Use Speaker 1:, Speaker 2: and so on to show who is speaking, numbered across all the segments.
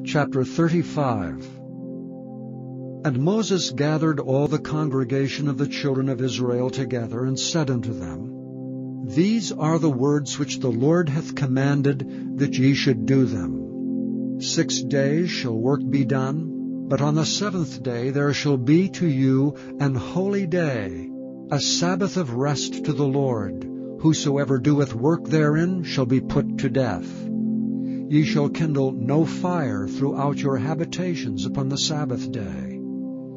Speaker 1: Chapter 35. And Moses gathered all the congregation of the children of Israel together, and said unto them, These are the words which the Lord hath commanded, that ye should do them. 6 days shall work be done, but on the 7th day there shall be to you an holy day, a Sabbath of rest to the Lord. Whosoever doeth work therein shall be put to death. Ye shall kindle no fire throughout your habitations upon the Sabbath day.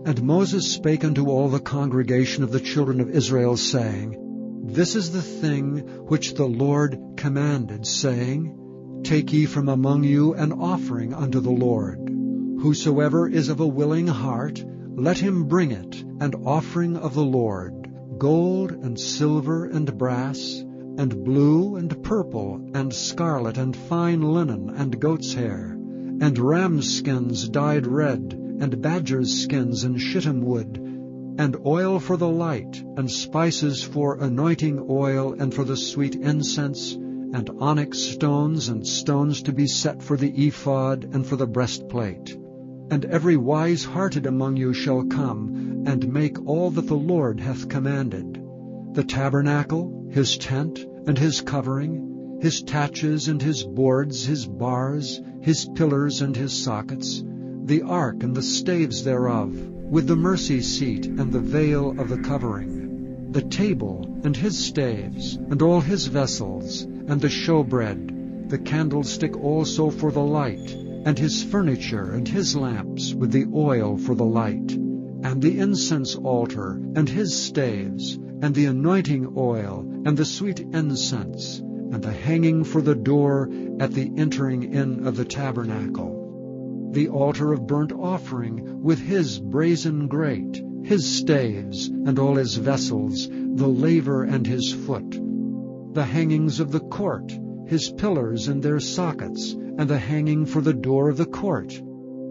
Speaker 1: And Moses spake unto all the congregation of the children of Israel, saying, This is the thing which the Lord commanded, saying, Take ye from among you an offering unto the Lord. Whosoever is of a willing heart, let him bring it, an offering of the Lord, gold and silver and brass, and blue and purple and scarlet and fine linen and goat's hair, and ram's skins dyed red, and badger's skins and shittim wood, and oil for the light, and spices for anointing oil, and for the sweet incense, and onyx stones, and stones to be set for the ephod, and for the breastplate. And every wise-hearted among you shall come, and make all that the Lord hath commanded: the tabernacle, his tent, and his covering, his taches and his boards, his bars, his pillars and his sockets, the ark and the staves thereof, with the mercy seat and the veil of the covering, the table and his staves, and all his vessels, and the showbread, the candlestick also for the light, and his furniture and his lamps, with the oil for the light, and the incense altar, and his staves, and the anointing oil, and the sweet incense, and the hanging for the door at the entering in of the tabernacle, the altar of burnt offering with his brazen grate, his staves, and all his vessels, the laver and his foot, the hangings of the court, his pillars and their sockets, and the hanging for the door of the court,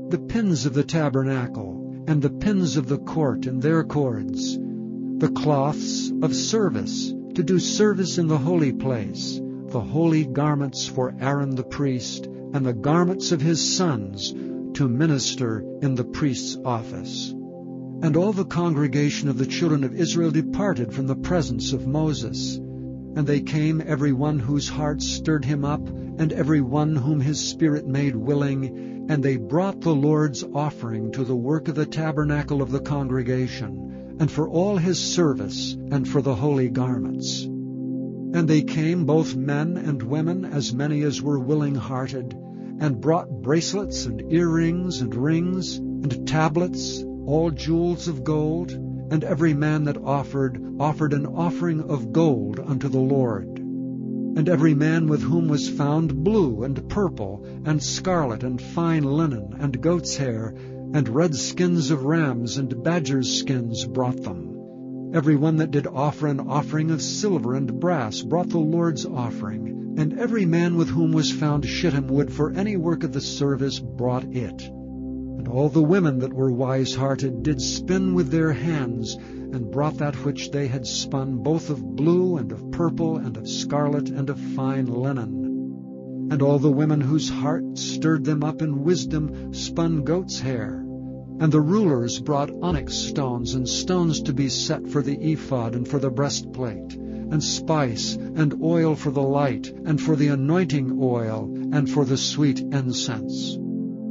Speaker 1: the pins of the tabernacle, and the pins of the court and their cords, the cloths of service, to do service in the holy place, the holy garments for Aaron the priest, and the garments of his sons, to minister in the priest's office. And all the congregation of the children of Israel departed from the presence of Moses. And they came, every one whose heart stirred him up, and every one whom his spirit made willing, and they brought the Lord's offering to the work of the tabernacle of the congregation, and for all his service, and for the holy garments. And they came, both men and women, as many as were willing-hearted, and brought bracelets and earrings and rings and tablets, all jewels of gold, and every man that offered an offering of gold unto the Lord. And every man with whom was found blue and purple and scarlet and fine linen and goat's hair and red skins of rams and badgers' skins brought them. Every one that did offer an offering of silver and brass brought the Lord's offering, and every man with whom was found shittim wood for any work of the service brought it. And all the women that were wise-hearted did spin with their hands, and brought that which they had spun, both of blue and of purple and of scarlet and of fine linen. And all the women whose heart stirred them up in wisdom spun goat's hair. And the rulers brought onyx stones, and stones to be set for the ephod and for the breastplate, and spice, and oil for the light, and for the anointing oil, and for the sweet incense.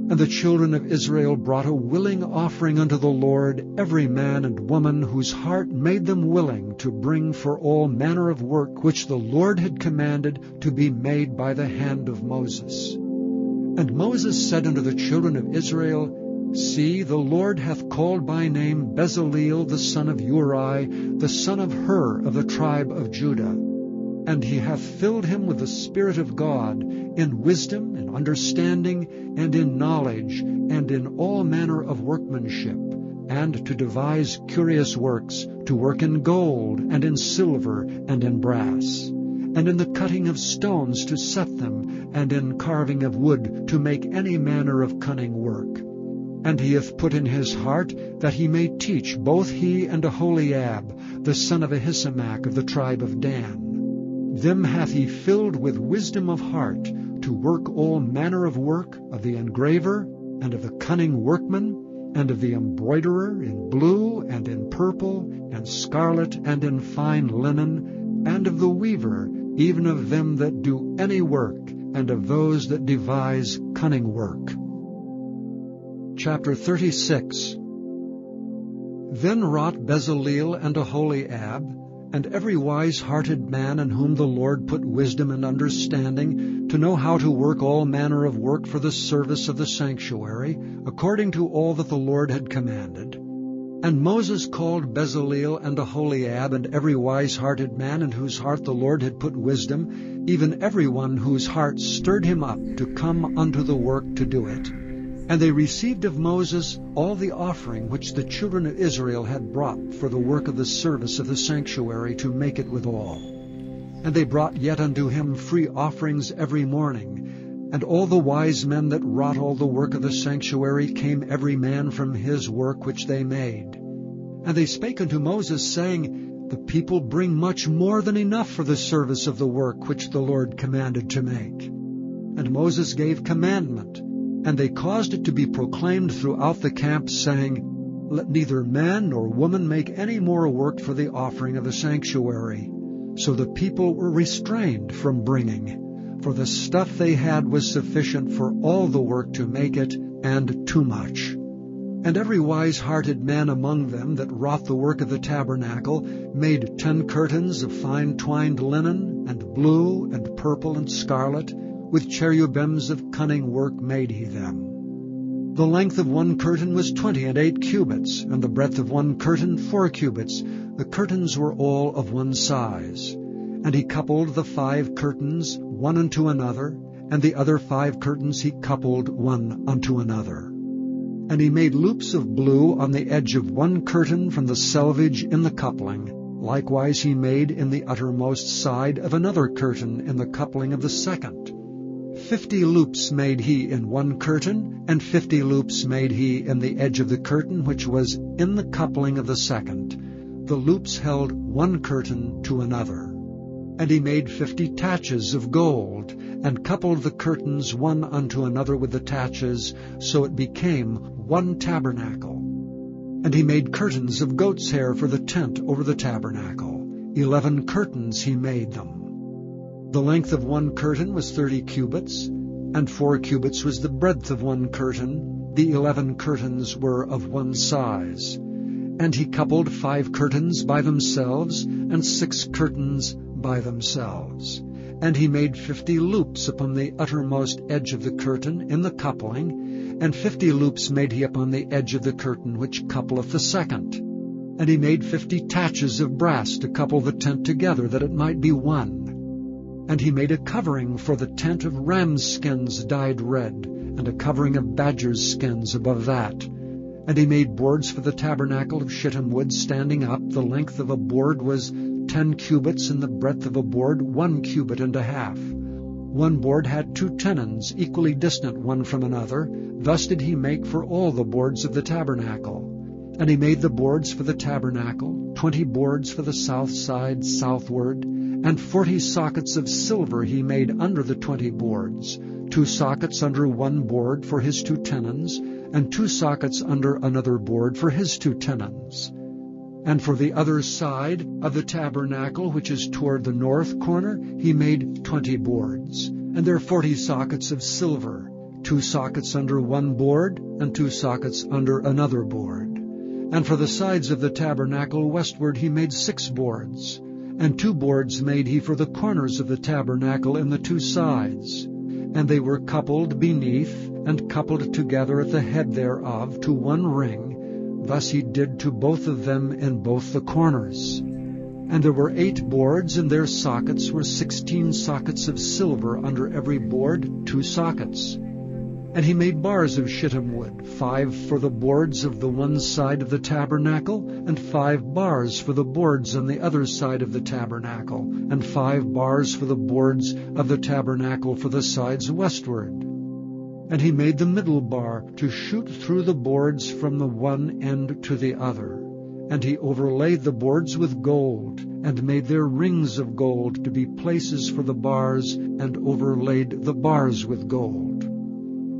Speaker 1: And the children of Israel brought a willing offering unto the Lord, every man and woman whose heart made them willing to bring for all manner of work which the Lord had commanded to be made by the hand of Moses. And Moses said unto the children of Israel, See, the Lord hath called by name Bezaleel the son of Uri, the son of Hur of the tribe of Judah. And he hath filled him with the Spirit of God, in wisdom, in understanding, and in knowledge, and in all manner of workmanship, and to devise curious works, to work in gold, and in silver, and in brass, and in the cutting of stones to set them, and in carving of wood, to make any manner of cunning work. And he hath put in his heart that he may teach both he and Aholiab, the son of Ahisamach of the tribe of Dan. Them hath he filled with wisdom of heart, to work all manner of work of the engraver, and of the cunning workman, and of the embroiderer in blue, and in purple, and scarlet, and in fine linen, and of the weaver, even of them that do any work, and of those that devise cunning work. Chapter 36. Then wrought Bezaleel and Aholiab, and every wise-hearted man in whom the Lord put wisdom and understanding, to know how to work all manner of work for the service of the sanctuary, according to all that the Lord had commanded. And Moses called Bezaleel and Aholiab, and every wise-hearted man in whose heart the Lord had put wisdom, even every one whose heart stirred him up to come unto the work to do it. And they received of Moses all the offering which the children of Israel had brought for the work of the service of the sanctuary, to make it withal. And they brought yet unto him free offerings every morning. And all the wise men that wrought all the work of the sanctuary came every man from his work which they made. And they spake unto Moses, saying, The people bring much more than enough for the service of the work which the Lord commanded to make. And Moses gave commandment, and they caused it to be proclaimed throughout the camp, saying, Let neither man nor woman make any more work for the offering of the sanctuary. So the people were restrained from bringing, for the stuff they had was sufficient for all the work to make it, and too much. And every wise-hearted man among them that wrought the work of the tabernacle made 10 curtains of fine twined linen, and blue, and purple, and scarlet, with cherubims of cunning work made he them. The length of one curtain was 28 cubits, and the breadth of one curtain 4 cubits. The curtains were all of one size. And he coupled the 5 curtains one unto another, and the other 5 curtains he coupled one unto another. And he made loops of blue on the edge of one curtain from the selvage in the coupling. Likewise he made in the uttermost side of another curtain in the coupling of the second. 50 loops made he in one curtain, and 50 loops made he in the edge of the curtain which was in the coupling of the second. The loops held one curtain to another. And he made 50 taches of gold, and coupled the curtains one unto another with the taches, so it became one tabernacle. And he made curtains of goat's hair for the tent over the tabernacle. 11 curtains he made them. The length of one curtain was 30 cubits, and 4 cubits was the breadth of one curtain. The 11 curtains were of one size. And he coupled 5 curtains by themselves, and 6 curtains by themselves. And he made 50 loops upon the uttermost edge of the curtain in the coupling, and 50 loops made he upon the edge of the curtain which coupleth the second. And he made 50 taches of brass to couple the tent together, that it might be one. And he made a covering for the tent of ram's skins dyed red, and a covering of badger's skins above that. And he made boards for the tabernacle of shittim wood standing up. The length of a board was 10 cubits, and the breadth of a board 1 cubit and a half. One board had 2 tenons, equally distant one from another. Thus did he make for all the boards of the tabernacle. And he made the boards for the tabernacle, 20 boards for the south side southward, and 40 sockets of silver he made under the 20 boards, 2 sockets under one board for his 2 tenons, and 2 sockets under another board for his 2 tenons. And for the other side of the tabernacle, which is toward the north corner, he made 20 boards, and there 40 sockets of silver, 2 sockets under one board, and 2 sockets under another board. And for the sides of the tabernacle westward he made 6 boards, and 2 boards made he for the corners of the tabernacle in the 2 sides. And they were coupled beneath, and coupled together at the head thereof to one ring. Thus he did to both of them in both the corners. And there were 8 boards, and their sockets were 16 sockets of silver under every board, 2 sockets. And he made bars of shittim wood, 5 for the boards of the one side of the tabernacle, and 5 bars for the boards on the other side of the tabernacle, and 5 bars for the boards of the tabernacle for the sides westward. And he made the middle bar to shoot through the boards from the one end to the other. And he overlaid the boards with gold, and made their rings of gold to be places for the bars, and overlaid the bars with gold.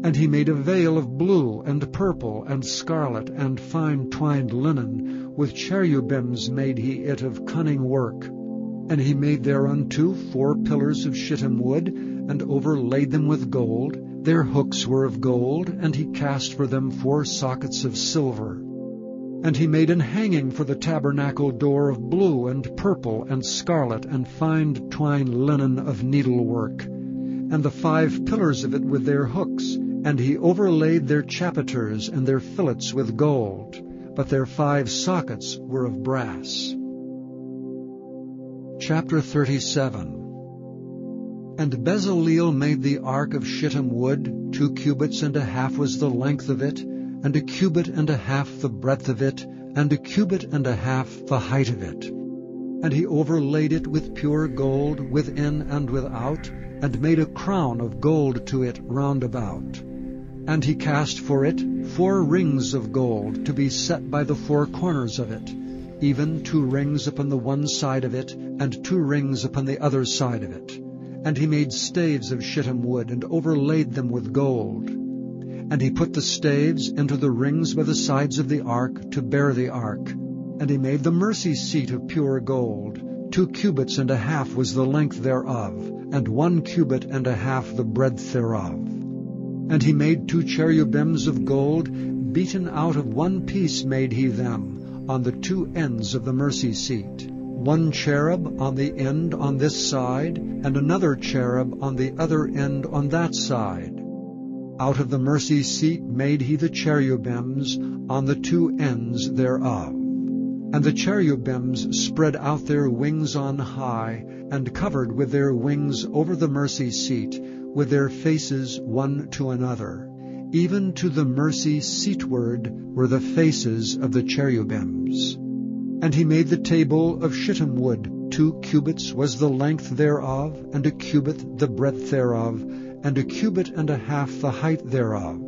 Speaker 1: And he made a veil of blue and purple and scarlet and fine twined linen. With cherubims made he it of cunning work. And he made thereunto 4 pillars of shittim wood, and overlaid them with gold. Their hooks were of gold, and he cast for them 4 sockets of silver. And he made an hanging for the tabernacle door of blue and purple and scarlet and fine twined linen of needlework, and the 5 pillars of it with their hooks. And he overlaid their chapiters and their fillets with gold, but their 5 sockets were of brass. Chapter 37. And Bezaleel made the ark of shittim wood. 2 cubits and a half was the length of it, and 1 cubit and a half the breadth of it, and 1 cubit and a half the height of it. And he overlaid it with pure gold within and without, and made a crown of gold to it round about. And he cast for it 4 rings of gold to be set by the 4 corners of it, even 2 rings upon the one side of it, and 2 rings upon the other side of it. And he made staves of shittim wood, and overlaid them with gold. And he put the staves into the rings by the sides of the ark to bear the ark. And he made the mercy seat of pure gold. 2 cubits and a half was the length thereof, and 1 cubit and a half the breadth thereof. And he made 2 cherubims of gold, beaten out of 1 piece made he them, on the 2 ends of the mercy seat. 1 cherub on the end on this side, and another cherub on the other end on that side. Out of the mercy seat made he the cherubims on the 2 ends thereof. And the cherubims spread out their wings on high, and covered with their wings over the mercy seat, with their faces one to another. Even to the mercy seatward were the faces of the cherubims. And he made the table of shittim wood. 2 cubits was the length thereof, and 1 cubit the breadth thereof, and 1 cubit and a half the height thereof.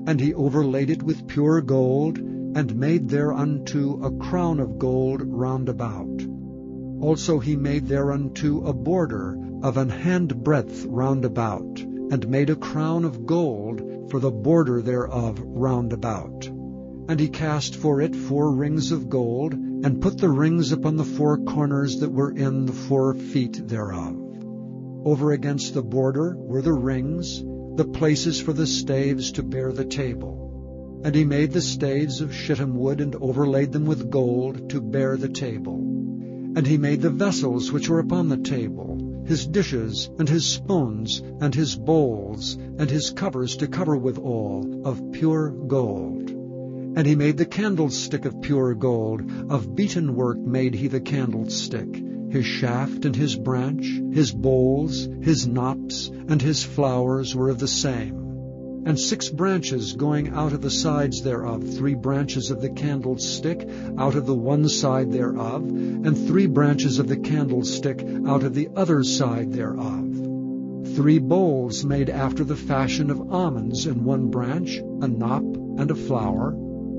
Speaker 1: And he overlaid it with pure gold, and made thereunto a crown of gold round about. Also he made thereunto a border of an handbreadth round about, and made a crown of gold for the border thereof round about. And he cast for it 4 rings of gold, and put the rings upon the 4 corners that were in the 4 feet thereof. Over against the border were the rings, the places for the staves to bear the table. And he made the staves of shittim wood, and overlaid them with gold to bear the table. And he made the vessels which were upon the table, his dishes, and his spoons, and his bowls, and his covers to cover withal, of pure gold. And he made the candlestick of pure gold, of beaten work made he the candlestick, his shaft and his branch, his bowls, his knops, and his flowers were of the same. And 6 branches going out of the sides thereof, 3 branches of the candlestick out of the one side thereof, and 3 branches of the candlestick out of the other side thereof. 3 bowls made after the fashion of almonds in one branch, a knop and a flower,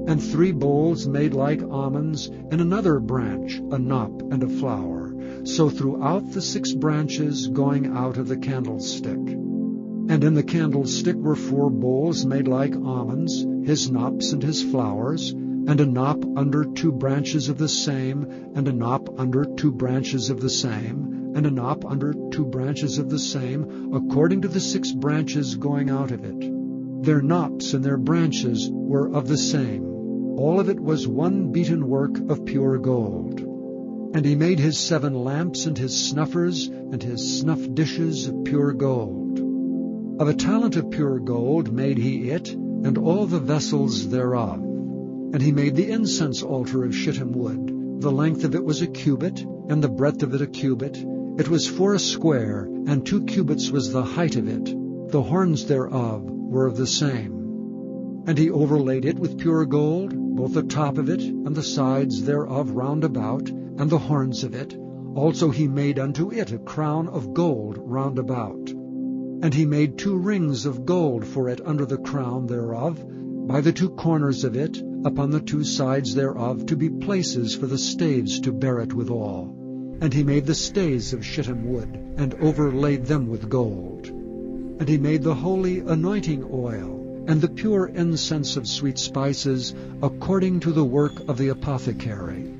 Speaker 1: and 3 bowls made like almonds in another branch, a knop and a flower. So throughout the 6 branches going out of the candlestick. And in the candlestick were 4 bowls made like almonds, his knops and his flowers, and a knop under 2 branches of the same, and a knop under 2 branches of the same, and a knop under 2 branches of the same, according to the 6 branches going out of it. Their knops and their branches were of the same. All of it was one beaten work of pure gold. And he made his 7 lamps and his snuffers and his snuff dishes of pure gold. Of a talent of pure gold made he it, and all the vessels thereof. And he made the incense altar of shittim wood. The length of it was 1 cubit, and the breadth of it 1 cubit. It was 4 square, and 2 cubits was the height of it. The horns thereof were of the same. And he overlaid it with pure gold, both the top of it, and the sides thereof round about, and the horns of it. Also he made unto it a crown of gold round about. And he made 2 rings of gold for it under the crown thereof, by the 2 corners of it, upon the 2 sides thereof, to be places for the staves to bear it withal. And he made the staves of shittim wood, and overlaid them with gold. And he made the holy anointing oil, and the pure incense of sweet spices, according to the work of the apothecary.